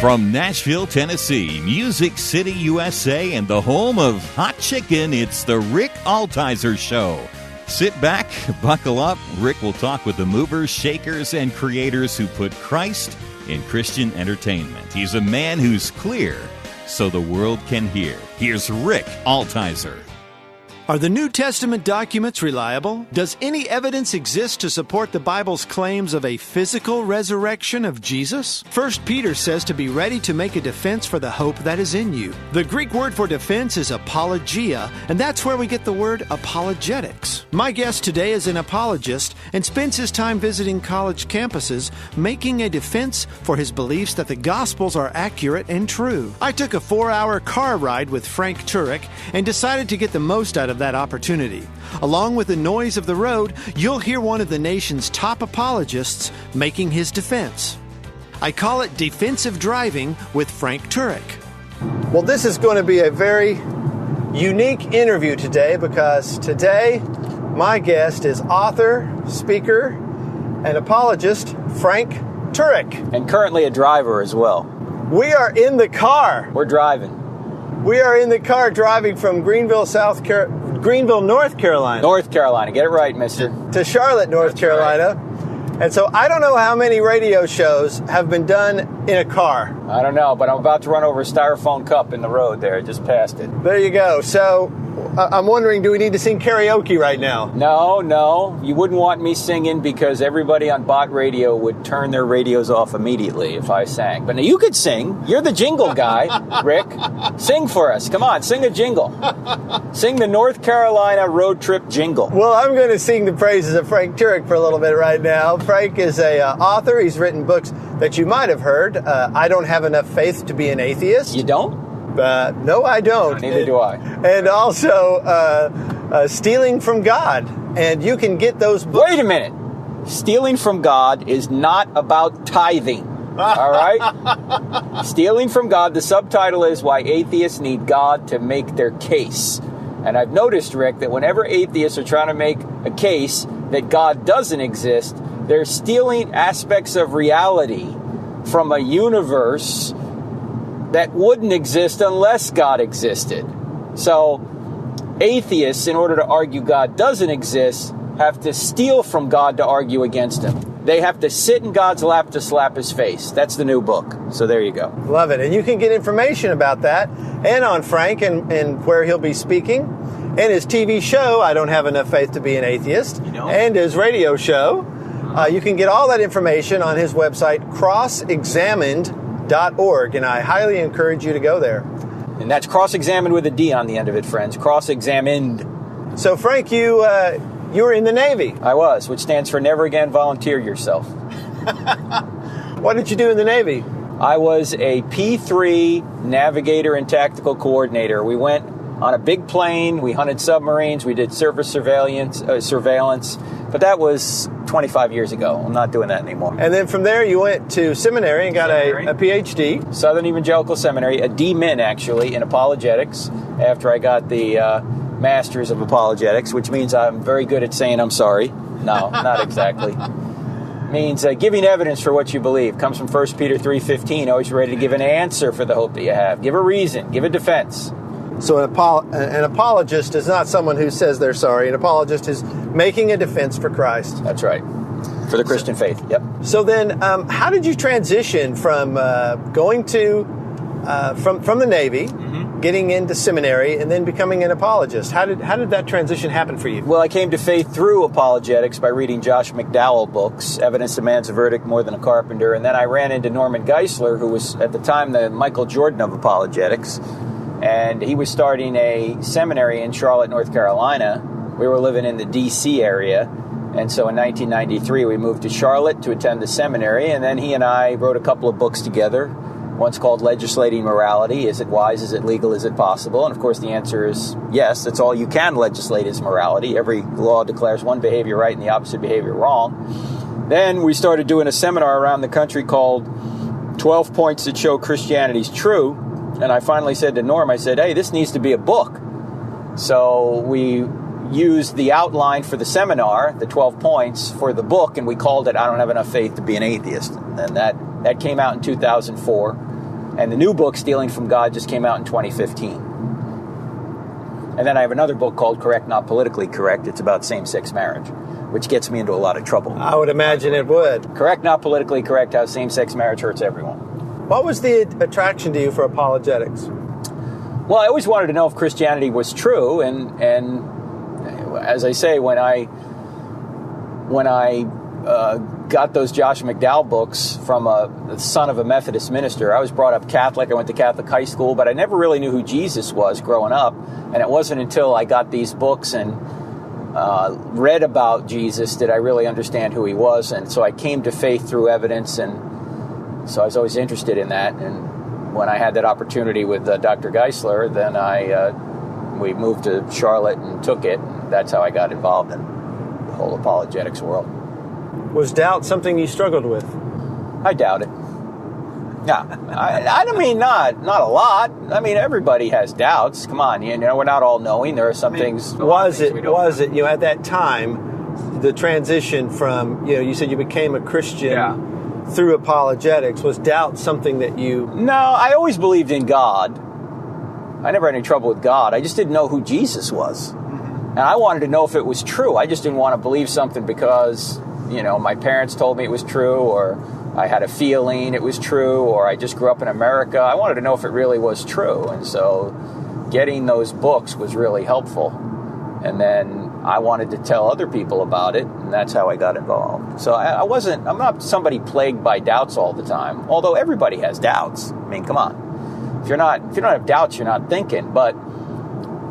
From Nashville, Tennessee, Music City, USA, and the home of hot chicken, it's the Rick Altizer Show. Sit back, buckle up. Rick will talk with the movers, shakers, and creators who put Christ in Christian entertainment. He's a man who's clear so the world can hear. Here's Rick Altizer. Are the New Testament documents reliable? Does any evidence exist to support the Bible's claims of a physical resurrection of Jesus? 1 Peter says to be ready to make a defense for the hope that is in you. The Greek word for defense is apologia, and that's where we get the word apologetics. My guest today is an apologist and spends his time visiting college campuses, making a defense for his beliefs that the Gospels are accurate and true. I took a 4-hour car ride with Frank Turek and decided to get the most out of that opportunity. Along with the noise of the road, you'll hear one of the nation's top apologists making his defense. I call it Defensive Driving with Frank Turek. Well, this is going to be a very unique interview today because today my guest is author, speaker, and apologist Frank Turek. And currently a driver as well. We are in the car. We're driving. We are in the car driving from Greenville, North Carolina. North Carolina. Get it right, mister. To Charlotte, North Carolina. Right. And so I don't know how many radio shows have been done in a car. I don't know, but I'm about to run over a styrofoam cup in the road there. I just passed it. There you go. So I'm wondering, do we need to sing karaoke right now? No. You wouldn't want me singing because everybody on bot radio would turn their radios off immediately if I sang. But now you could sing. You're the jingle guy, Rick. Sing for us. Come on, sing a jingle. Sing the North Carolina road trip jingle. Well, I'm going to sing the praises of Frank Turek for a little bit right now. Frank is a author. He's written books that you might have heard. I Don't Have Enough Faith to Be an Atheist. You don't? No, I don't. Neither do I. And also Stealing from God. And you can get those books. Wait a minute. Stealing from God is not about tithing. All right? Stealing from God, the subtitle is Why Atheists Need God to Make Their Case. And I've noticed, Rick, that whenever atheists are trying to make a case that God doesn't exist, they're stealing aspects of reality from a universe that wouldn't exist unless God existed. So atheists, in order to argue God doesn't exist, have to steal from God to argue against him. They have to sit in God's lap to slap his face. That's the new book. So there you go. Love it. And you can get information about that and on Frank and where he'll be speaking and his TV show, I Don't Have Enough Faith to Be an Atheist, and his radio show. You can get all that information on his website, crossexamined.org, and I highly encourage you to go there. And that's cross-examined with a D on the end of it, friends. Cross-examined. So, Frank, you were in the Navy. I was, which stands for Never Again Volunteer Yourself. What did you do in the Navy? I was a P3 navigator and tactical coordinator. We went on a big plane. We hunted submarines. We did surface surveillance. But that was 25 years ago. I'm not doing that anymore. And then from there, you went to seminary and got a PhD. Southern Evangelical Seminary, a D-Min, actually, in apologetics, after I got the Masters of Apologetics, which means I'm very good at saying I'm sorry. No, not exactly. Means giving evidence for what you believe. Comes from 1 Peter 3:15, always ready to give an answer for the hope that you have. Give a reason. Give a defense. So an apologist is not someone who says they're sorry. An apologist is making a defense for Christ. That's right. For the Christian faith. Yep. So then, how did you transition from going to from the Navy, getting into seminary, and then becoming an apologist? How did that transition happen for you? Well, I came to faith through apologetics by reading Josh McDowell books, Evidence Demands a Verdict, More Than a Carpenter, and then I ran into Norman Geisler, who was at the time the Michael Jordan of apologetics. And he was starting a seminary in Charlotte, North Carolina. We were living in the D.C. area. And so in 1993, we moved to Charlotte to attend the seminary. And then he and I wrote a couple of books together. One's called Legislating Morality. Is it wise? Is it legal? Is it possible? And of course, the answer is yes. That's all you can legislate is morality. Every law declares one behavior right and the opposite behavior wrong. Then we started doing a seminar around the country called 12 Points That Show Christianity's True. And I finally said to Norm, I said, hey, this needs to be a book. So we used the outline for the seminar, the 12 points, for the book, and we called it I Don't Have Enough Faith to Be an Atheist. And that came out in 2004. And the new book, Stealing from God, just came out in 2015. And then I have another book called Correct, Not Politically Correct. It's about same-sex marriage, which gets me into a lot of trouble. I would imagine it would. Correct, Not Politically Correct, how same-sex marriage hurts everyone. What was the attraction to you for apologetics? Well, I always wanted to know if Christianity was true, and as I say, when I got those Josh McDowell books from the son of a Methodist minister. I was brought up Catholic. I went to Catholic high school, but I never really knew who Jesus was growing up. And it wasn't until I got these books and read about Jesus did I really understand who he was. And so I came to faith through evidence, and so I was always interested in that. And when I had that opportunity with Dr. Geisler, then we moved to Charlotte and took it. And that's how I got involved in the whole apologetics world. Was doubt something you struggled with? I doubt it. Yeah, I mean, not a lot. I mean, everybody has doubts. Come on, we're not all knowing. There are some things. Was it, at that time, the transition from, you said you became a Christian through apologetics. Was doubt something that you... No, I always believed in God. I never had any trouble with God. I just didn't know who Jesus was. And I wanted to know if it was true. I just didn't want to believe something because... my parents told me it was true, or I had a feeling it was true, or I just grew up in America. I wanted to know if it really was true. And so getting those books was really helpful. And then I wanted to tell other people about it, and that's how I got involved. So I'm not somebody plagued by doubts all the time, although everybody has doubts. I mean, come on. If you don't have doubts, you're not thinking. But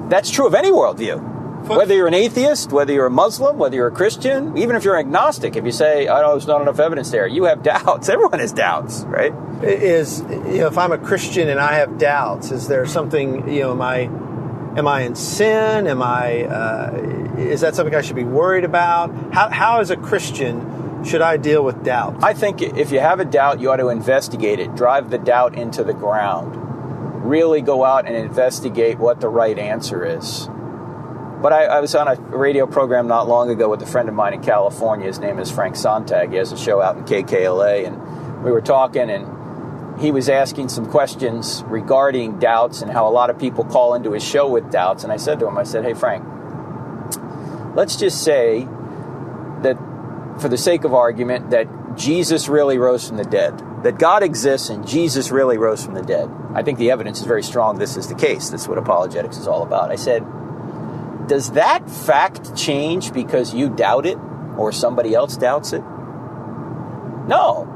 that's true of any worldview. Whether you're an atheist, whether you're a Muslim, whether you're a Christian, even if you're an agnostic, if you say, there's not enough evidence there, you have doubts. Everyone has doubts, right? If I'm a Christian and I have doubts, is there something, am I in sin? Is that something I should be worried about? How as a Christian should I deal with doubt? I think if you have a doubt, you ought to investigate it. Drive the doubt into the ground. Really go out and investigate what the right answer is. But I was on a radio program not long ago with a friend of mine in California. His name is Frank Turek. He has a show out in KKLA. And we were talking, and he was asking some questions regarding doubts and how a lot of people call into his show with doubts. And I said to him, hey, Frank, let's just say that, for the sake of argument, that Jesus really rose from the dead. That God exists and Jesus really rose from the dead. I think the evidence is very strong this is the case. That's what apologetics is all about. I said, does that fact change because you doubt it or somebody else doubts it? No.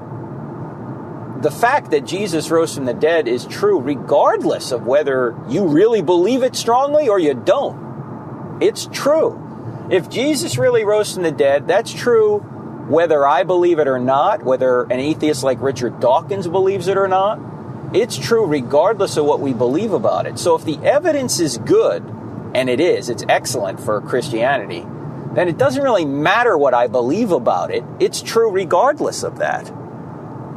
The fact that Jesus rose from the dead is true regardless of whether you really believe it strongly or you don't. It's true. If Jesus really rose from the dead, that's true whether I believe it or not, whether an atheist like Richard Dawkins believes it or not. It's true regardless of what we believe about it. So if the evidence is good, and it's excellent for Christianity, then it doesn't really matter what I believe about it. It's true regardless of that.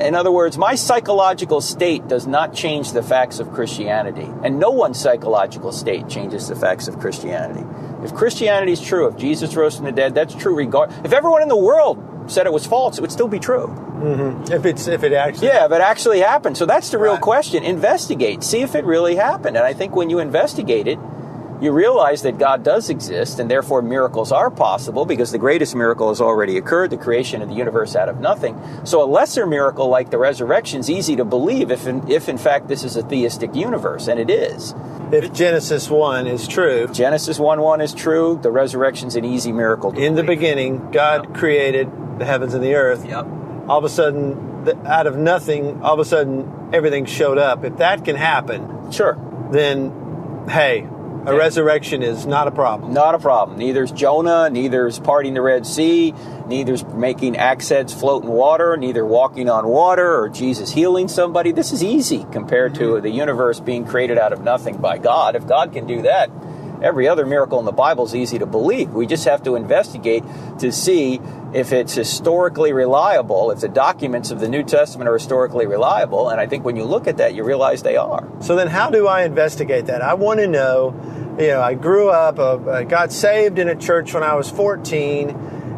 In other words, my psychological state does not change the facts of Christianity. And no one's psychological state changes the facts of Christianity. If Christianity is true, if Jesus rose from the dead, that's true if everyone in the world said it was false, it would still be true. Mm-hmm. If it actually... Yeah, if it actually happened. So that's the real question. Investigate. See if it really happened. And I think when you investigate it, you realize that God does exist, and therefore miracles are possible, because the greatest miracle has already occurred, the creation of the universe out of nothing. So a lesser miracle like the resurrection is easy to believe if in fact this is a theistic universe, and it is. If Genesis 1 is true. If Genesis 1:1 is true, the resurrection's an easy miracle to believe. In the beginning, God created the heavens and the earth. Yep. All of a sudden, out of nothing, all of a sudden, everything showed up. If that can happen, sure, then, hey... A resurrection is not a problem. Not a problem. Neither's Jonah, neither's parting the Red Sea, neither's making axe heads float in water, neither walking on water or Jesus healing somebody. This is easy compared to the universe being created out of nothing by God. If God can do that, every other miracle in the Bible is easy to believe. We just have to investigate to see if it's historically reliable, if the documents of the New Testament are historically reliable. And I think when you look at that, you realize they are. So then how do I investigate that? I want to know, I grew up, got saved in a church when I was 14,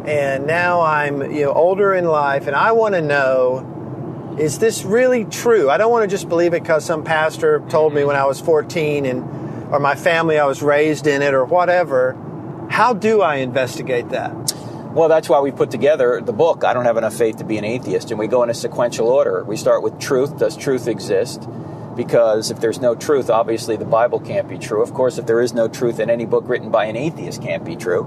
and now I'm, older in life, and I want to know Is this really true? I don't want to just believe it because some pastor told me when I was 14 or my family, I was raised in it or whatever. How do I investigate that? Well, that's why we put together the book, I Don't Have Enough Faith to Be an Atheist, and we go in a sequential order. We start with truth. Does truth exist? Because if there's no truth, obviously the Bible can't be true. Of course, if there is no truth, then any book written by an atheist can't be true.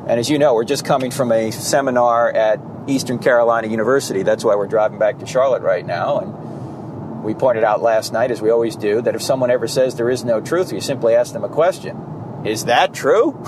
And as you know, we're just coming from a seminar at Eastern Carolina University. That's why we're driving back to Charlotte right now. And we pointed out last night, as we always do, that if someone ever says there is no truth, you simply ask them a question. Is that true?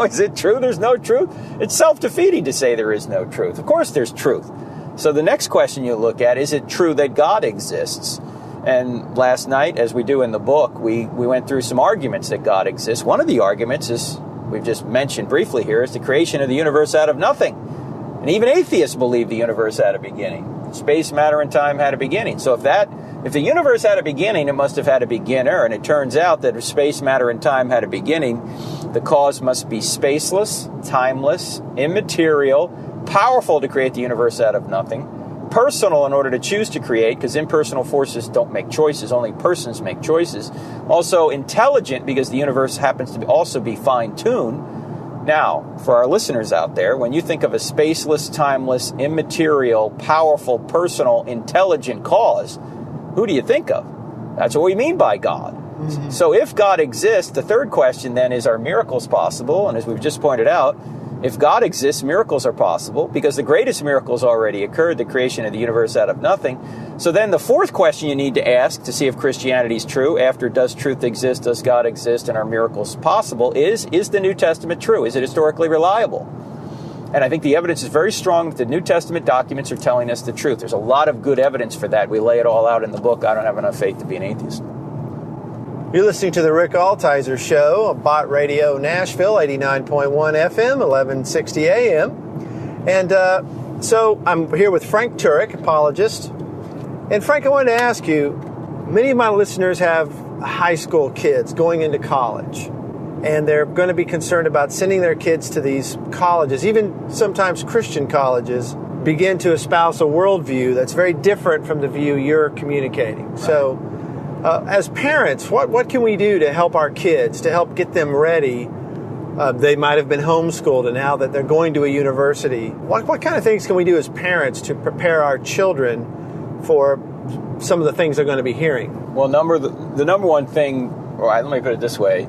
Is it true there's no truth? It's self-defeating to say there is no truth. Of course there's truth. So the next question you look at, is it true that God exists? And last night, as we do in the book, we went through some arguments that God exists. One of the arguments is, we've just mentioned briefly here, is the creation of the universe out of nothing. And even atheists believe the universe had a beginning. Space, matter, and time had a beginning. So if the universe had a beginning, it must have had a beginner. And it turns out that if space, matter, and time had a beginning, the cause must be spaceless, timeless, immaterial, powerful to create the universe out of nothing, personal in order to choose to create, because impersonal forces don't make choices, only persons make choices. Also intelligent, because the universe happens to also be fine-tuned. Now, for our listeners out there, when you think of a spaceless, timeless, immaterial, powerful, personal, intelligent cause, who do you think of? That's what we mean by God. Mm-hmm. So if God exists, the third question then is, are miracles possible? And as we've just pointed out, if God exists, miracles are possible, because the greatest miracles already occurred, the creation of the universe out of nothing. So then the fourth question you need to ask to see if Christianity is true, after does truth exist, does God exist, and are miracles possible, is the New Testament true? Is it historically reliable? And I think the evidence is very strong that the New Testament documents are telling us the truth. There's a lot of good evidence for that. We lay it all out in the book, I Don't Have Enough Faith to Be an Atheist. You're listening to the Rick Altizer Show on Bot Radio Nashville, 89.1 FM, 1160 AM. And so I'm here with Frank Turek, apologist. And Frank, I wanted to ask you, many of my listeners have high school kids going into college. And they're going to be concerned about sending their kids to these colleges, even sometimes Christian colleges, begin to espouse a worldview that's very different from the view you're communicating. Right. So as parents, what can we do to help our kids, to help get them ready? They might have been homeschooled, and now that they're going to a university, what kind of things can we do as parents to prepare our children for some of the things they're going to be hearing? Well, the number one thing, or let me put it this way,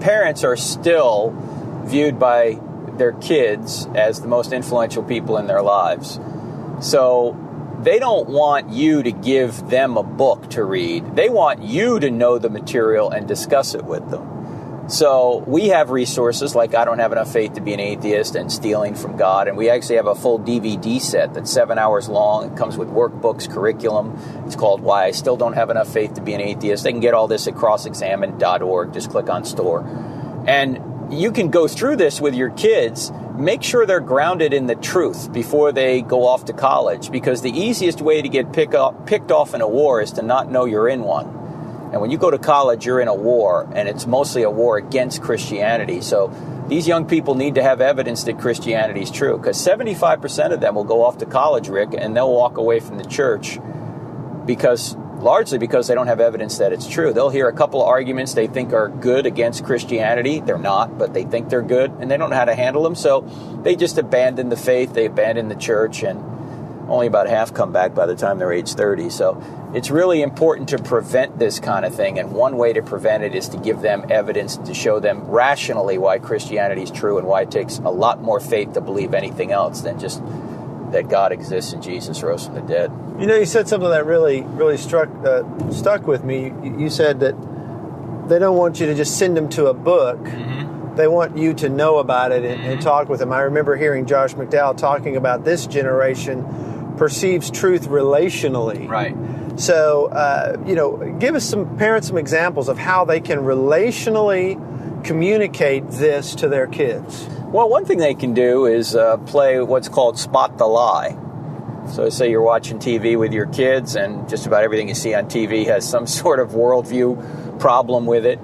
parents are still viewed by their kids as the most influential people in their lives. So they don't want you to give them a book to read. They want you to know the material and discuss it with them. So we have resources like I Don't Have Enough Faith to Be an Atheist and Stealing from God. And we actually have a full DVD set that's 7 hours long. It comes with workbooks, curriculum. It's called Why I Still Don't Have Enough Faith to Be an Atheist. They can get all this at crossexamined.org. Just click on store. And you can go through this with your kids. Make sure they're grounded in the truth before they go off to college, because the easiest way to get picked off in a war is to not know you're in one. And when you go to college, you're in a war, and it's mostly a war against Christianity. So these young people need to have evidence that Christianity is true, because 75% of them will go off to college, Rick, and they'll walk away from the church largely because they don't have evidence that it's true. They'll hear a couple of arguments they think are good against Christianity. They're not, but they think they're good, and they don't know how to handle them. So they just abandon the faith, they abandon the church, and only about half come back by the time they're age 30. So it's really important to prevent this kind of thing, and one way to prevent it is to give them evidence to show them rationally why Christianity is true and why it takes a lot more faith to believe anything else than just that God exists and Jesus rose from the dead. You know, you said something that really stuck with me. You said that they don't want you to just send them to a book. Mm-hmm. They want you to know about it and talk with them. I remember hearing Josh McDowell talking about this generation perceives truth relationally. Right. So, give us parents some examples of how they can relationally communicate this to their kids. Well, one thing they can do is play what's called Spot the Lie. So say you're watching TV with your kids and just about everything you see on TV has some sort of worldview problem with it.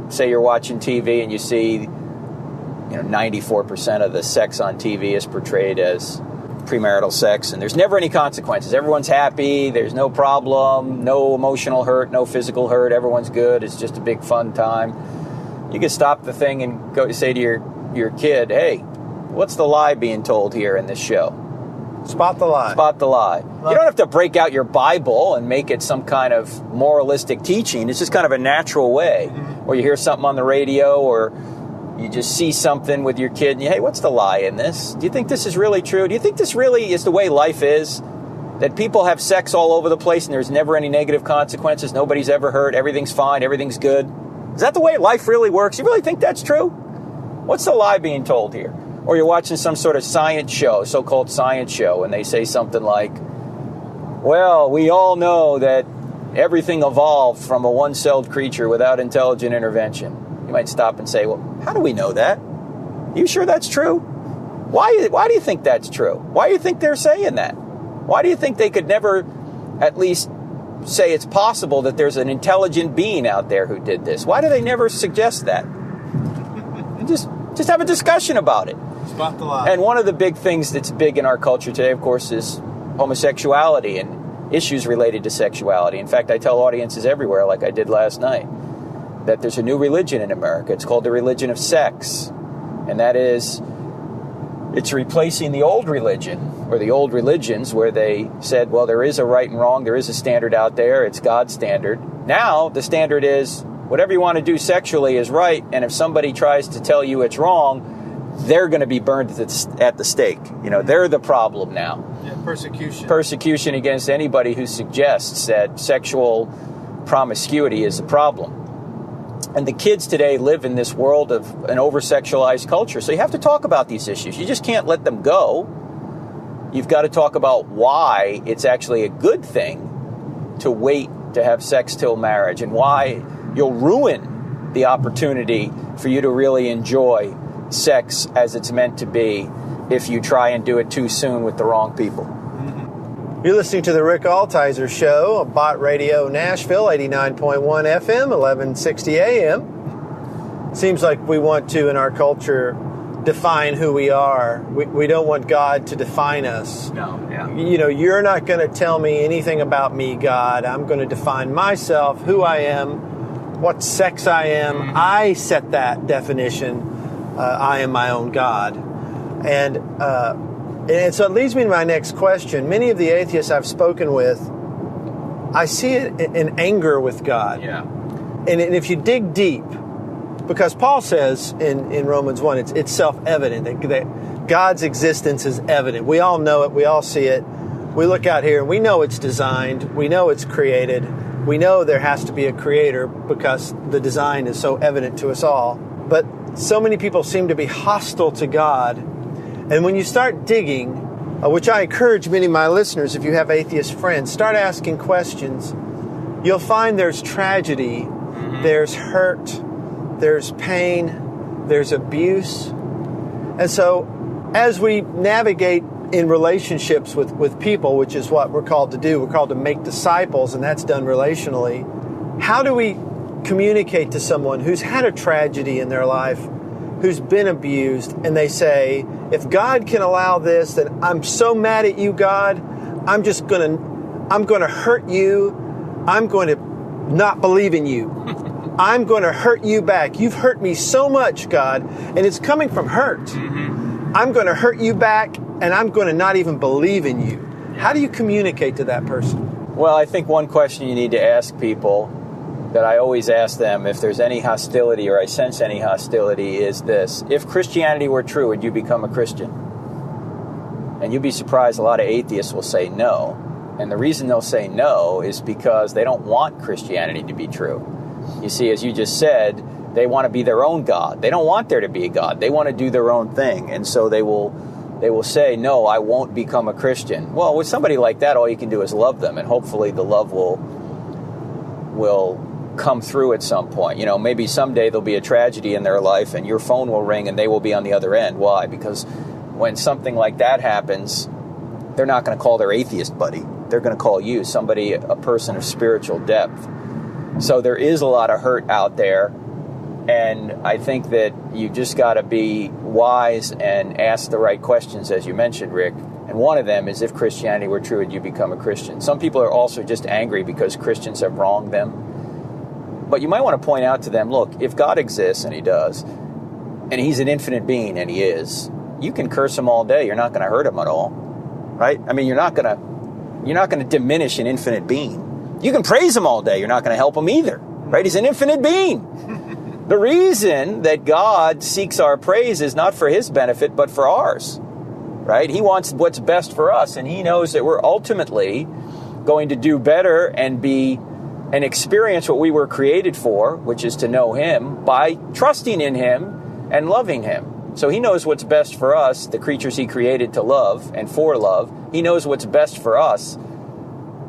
Say you're watching TV and you see 94% of the sex on TV is portrayed as premarital sex, and there's never any consequences. Everyone's happy, there's no problem, no emotional hurt, no physical hurt, everyone's good, it's just a big fun time. You can stop the thing and go say to your kid, hey, what's the lie being told here in this show? Spot the lie. Spot the lie. You don't have to break out your Bible and make it some kind of moralistic teaching. It's just kind of a natural way. Or you hear something on the radio, or you just see something with your kid and hey, what's the lie in this? Do you think this is really true? Do you think this really is the way life is? That people have sex all over the place and there's never any negative consequences, nobody's ever hurt, everything's fine, everything's good? Is that the way life really works? You really think that's true? What's the lie being told here? Or you're watching some sort of science show, so-called science show, and they say something like, well, we all know that everything evolved from a one-celled creature without intelligent intervention. You might stop and say, well, how do we know that? Are you sure that's true? Why do you think that's true? Why do you think they're saying that? Why do you think they could never at least say it's possible that there's an intelligent being out there who did this? Why do they never suggest that? Just have a discussion about it. Spot the lie. And one of the big things that's big in our culture today, of course, is homosexuality and issues related to sexuality. In fact, I tell audiences everywhere, like I did last night, that there's a new religion in America. It's called the religion of sex. And that is, it's replacing the old religion, or the old religions, where they said, well, there is a right and wrong, there is a standard out there, it's God's standard. Now, the standard is, whatever you want to do sexually is right, and if somebody tries to tell you it's wrong, they're going to be burned at the stake. You know, they're the problem now. Yeah, persecution. Persecution against anybody who suggests that sexual promiscuity is a problem. And the kids today live in this world of an over-sexualized culture, so you have to talk about these issues. You just can't let them go. You've got to talk about why it's actually a good thing to wait to have sex till marriage, and why you'll ruin the opportunity for you to really enjoy sex as it's meant to be if you try and do it too soon with the wrong people. You're listening to the Rick Altizer Show on Bot Radio Nashville, 89.1 FM, 1160 AM. Seems like we want to, in our culture, define who we are. We don't want God to define us. No, yeah. You know, you're not going to tell me anything about me, God. I'm going to define myself, who I am, what sex I am. I set that definition. I am my own God. And so it leads me to my next question. Many of the atheists I've spoken with, I see it in anger with God. Yeah. And if you dig deep, because Paul says in Romans 1, it's self-evident that God's existence is evident. We all know it. We all see it. We look out here and we know it's designed. We know it's created. We know there has to be a creator because the design is so evident to us all. But so many people seem to be hostile to God. And when you start digging, which I encourage many of my listeners, if you have atheist friends, start asking questions. You'll find there's tragedy, there's hurt, there's pain, there's abuse. And so as we navigate in relationships with people, which is what we're called to do, we're called to make disciples, and that's done relationally. How do we communicate to someone who's had a tragedy in their life, who's been abused, and they say, if God can allow this, then I'm so mad at you, God, I'm going to hurt you. I'm going to not believe in you. I'm going to hurt you back. You've hurt me so much, God, and it's coming from hurt. I'm going to hurt you back, and I'm going to not even believe in you. How do you communicate to that person? Well, I think one question you need to ask people, that I always ask them if there's any hostility, or I sense any hostility, is this: if Christianity were true, would you become a Christian? And you'd be surprised, a lot of atheists will say no. And the reason they'll say no is because they don't want Christianity to be true. You see, as you just said, they want to be their own God. They don't want there to be a God. They want to do their own thing. And so they will say, no, I won't become a Christian. Well, with somebody like that, all you can do is love them, and hopefully the love will come through at some point. You know, maybe someday there'll be a tragedy in their life and your phone will ring and they will be on the other end. Why? Because when something like that happens, they're not going to call their atheist buddy. They're going to call you, somebody, a person of spiritual depth. So there is a lot of hurt out there, and I think that you just got to be wise and ask the right questions, as you mentioned, Rick, And one of them is, if Christianity were true, would you become a Christian? Some people are also just angry because Christians have wronged them. But you might want to point out to them, look, if God exists, and he does, and he's an infinite being, and he is, you can curse him all day. You're not going to hurt him at all, right? I mean, you're not going to diminish an infinite being. You can praise him all day. You're not going to help him either, right? He's an infinite being. The reason that God seeks our praise is not for his benefit, but for ours, right? He wants what's best for us, and he knows that we're ultimately going to do better and experience what we were created for, which is to know him, by trusting in him and loving him. So he knows what's best for us, the creatures he created to love and for love. He knows what's best for us,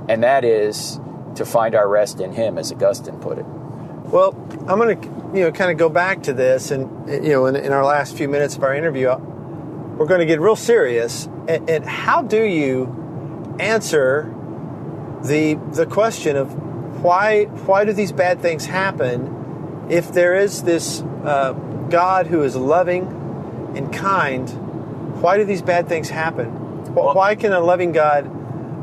and that is to find our rest in him, as Augustine put it. Well, I'm going to, kind of go back to this, and in our last few minutes of our interview, we're going to get real serious. And how do you answer the question of why do these bad things happen if there is this God who is loving and kind? Why do these bad things happen? Why can a loving God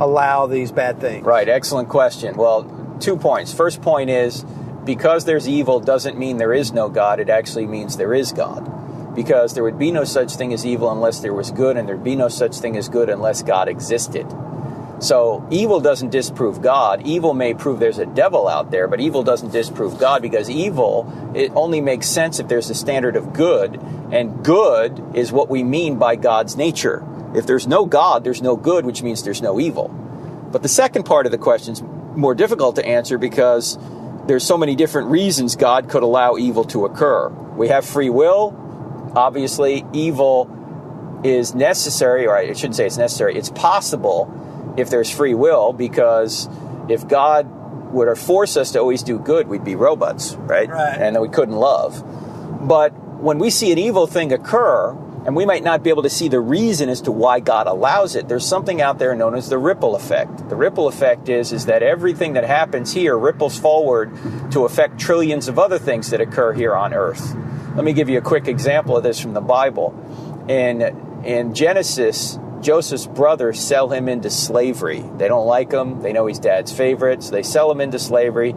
allow these bad things? Right, excellent question. Well, 2 points. First point is, because there's evil doesn't mean there is no God. It actually means there is God. Because there would be no such thing as evil unless there was good, and there'd be no such thing as good unless God existed. So evil doesn't disprove God. Evil may prove there's a devil out there, but evil doesn't disprove God, because evil, it only makes sense if there's a standard of good, and good is what we mean by God's nature. If there's no God, there's no good, which means there's no evil. But the second part of the question is more difficult to answer, because there's so many different reasons God could allow evil to occur. We have free will. Obviously, evil is necessary, or I shouldn't say it's necessary, it's possible if there's free will, because if God were to force us to always do good, we'd be robots, right? And then we couldn't love. But when we see an evil thing occur, and we might not be able to see the reason as to why God allows it, there's something out there known as the ripple effect. The ripple effect is that everything that happens here ripples forward to affect trillions of other things that occur here on earth. Let me give you a quick example of this from the Bible. In Genesis, Joseph's brothers sell him into slavery. They don't like him. They know he's dad's favorite, so they sell him into slavery.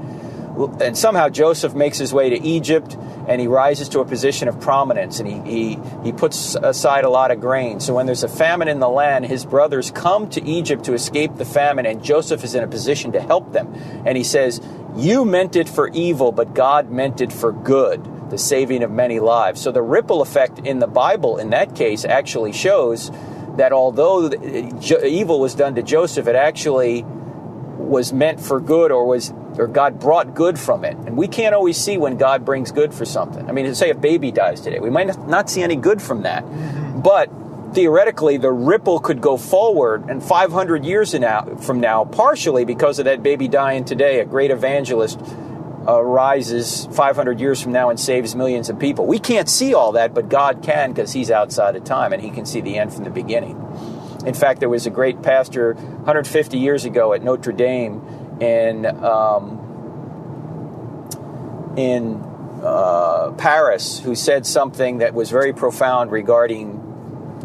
And somehow Joseph makes his way to Egypt, and he rises to a position of prominence, and he puts aside a lot of grain. So when there's a famine in the land, his brothers come to Egypt to escape the famine, and Joseph is in a position to help them. And he says, "You meant it for evil, but God meant it for good, the saving of many lives." So the ripple effect in the Bible, in that case, actually shows that although evil was done to Joseph, it actually was meant for good, or God brought good from it. And we can't always see when God brings good for something. I mean, say a baby dies today, we might not see any good from that. But theoretically, the ripple could go forward, and 500 years from now, partially because of that baby dying today, a great evangelist rises 500 years from now and saves millions of people. We can't see all that, but God can, because he's outside of time, and he can see the end from the beginning. In fact, there was a great pastor 150 years ago at Notre Dame in Paris, who said something that was very profound regarding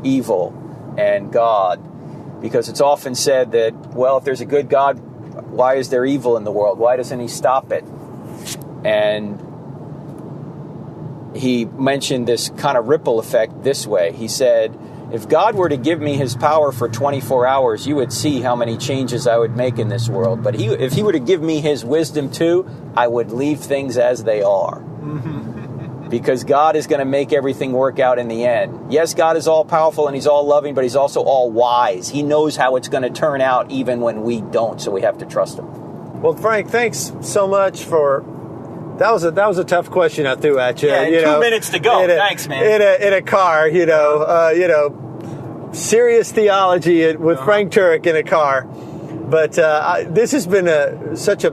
evil and God, because it's often said that, well, if there's a good God, why is there evil in the world? Why doesn't he stop it? And he mentioned this kind of ripple effect this way. He said, if God were to give me his power for 24 hours, you would see how many changes I would make in this world. But if he were to give me his wisdom too, I would leave things as they are. Because God is going to make everything work out in the end. Yes, God is all powerful and he's all loving, but he's also all wise. He knows how it's going to turn out even when we don't, so we have to trust him. Well, Frank, thanks so much for... That was a tough question I threw at you. Yeah, 2 minutes to go. Thanks, man. In a car, serious theology with Frank Turek in a car. But this has been such a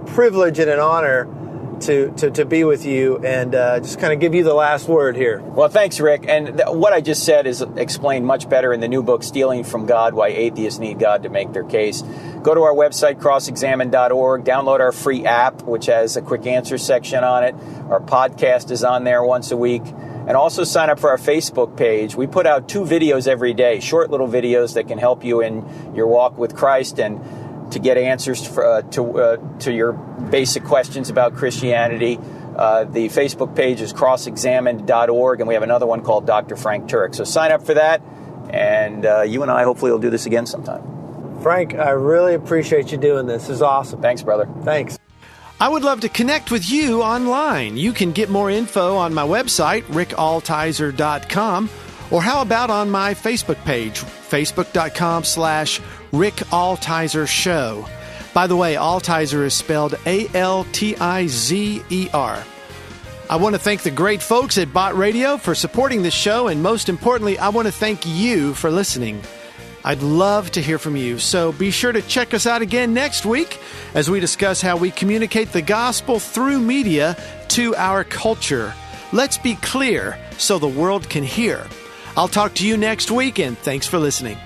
privilege and an honor to be with you, and just kind of give you the last word here. Well, thanks, Rick. And what I just said is explained much better in the new book, Stealing from God, Why Atheists Need God to Make Their Case. Go to our website, crossexamine.org. Download our free app, which has a quick answer section on it. Our podcast is on there once a week. And also sign up for our Facebook page. We put out 2 videos every day, short little videos that can help you in your walk with Christ and to get answers to your basic questions about Christianity. The Facebook page is crossexamined.org, and we have another one called Dr. Frank Turek. So sign up for that, and you and I hopefully will do this again sometime. Frank, I really appreciate you doing this. This is awesome. Thanks, brother. Thanks. I would love to connect with you online. You can get more info on my website, rickaltizer.com, or how about on my Facebook page, facebook.com/Rick Altizer Show. By the way, Altizer is spelled Altizer. I want to thank the great folks at Bot Radio for supporting this show, and most importantly, I want to thank you for listening. I'd love to hear from you, so be sure to check us out again next week as we discuss how we communicate the gospel through media to our culture. Let's be clear so the world can hear. I'll talk to you next week, and thanks for listening.